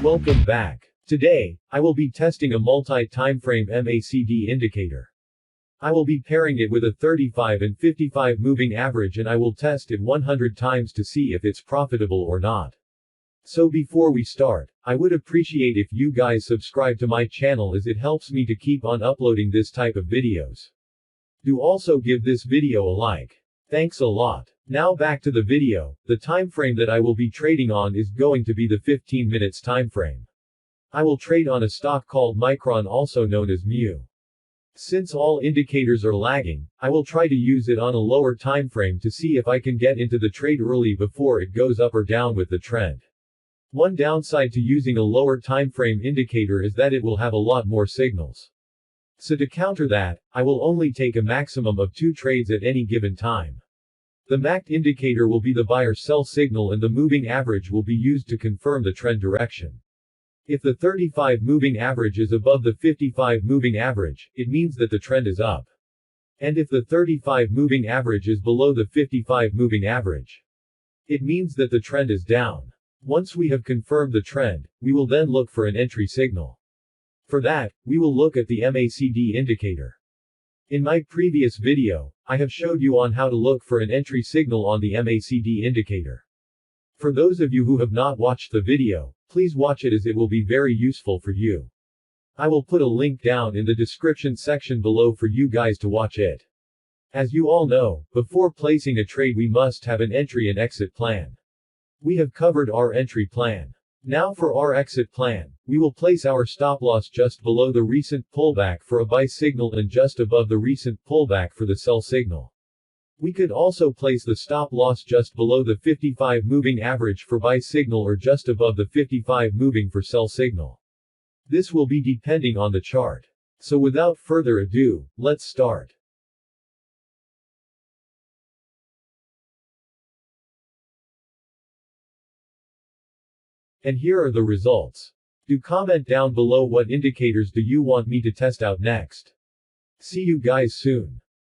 Welcome back. Today, I will be testing a multi-timeframe MACD indicator. I will be pairing it with a 35 and 55 moving average, and I will test it 100 times to see if it's profitable or not. So before we start, I would appreciate if you guys subscribe to my channel, as it helps me to keep on uploading this type of videos. Do also give this video a like. Thanks a lot. Now back to the video. The time frame that I will be trading on is going to be the 15 minutes time frame. I will trade on a stock called Micron, also known as MU. Since all indicators are lagging, I will try to use it on a lower time frame to see if I can get into the trade early before it goes up or down with the trend. One downside to using a lower time frame indicator is that it will have a lot more signals. So to counter that, I will only take a maximum of 2 trades at any given time. The MACD indicator will be the buy or sell signal, and the moving average will be used to confirm the trend direction. If the 35 moving average is above the 55 moving average, it means that the trend is up. And if the 35 moving average is below the 55 moving average, it means that the trend is down. Once we have confirmed the trend, we will then look for an entry signal. For that, we will look at the MACD indicator. In my previous video, I have showed you on how to look for an entry signal on the MACD indicator. For those of you who have not watched the video, please watch it, as it will be very useful for you. I will put a link down in the description section below for you guys to watch it. As you all know, before placing a trade we must have an entry and exit plan. We have covered our entry plan. Now for our exit plan, we will place our stop loss just below the recent pullback for a buy signal and just above the recent pullback for the sell signal. We could also place the stop loss just below the 55 moving average for buy signal, or just above the 55 moving for sell signal. This will be depending on the chart. So without further ado, let's start. And here are the results. Do comment down below what indicators do you want me to test out next. See you guys soon.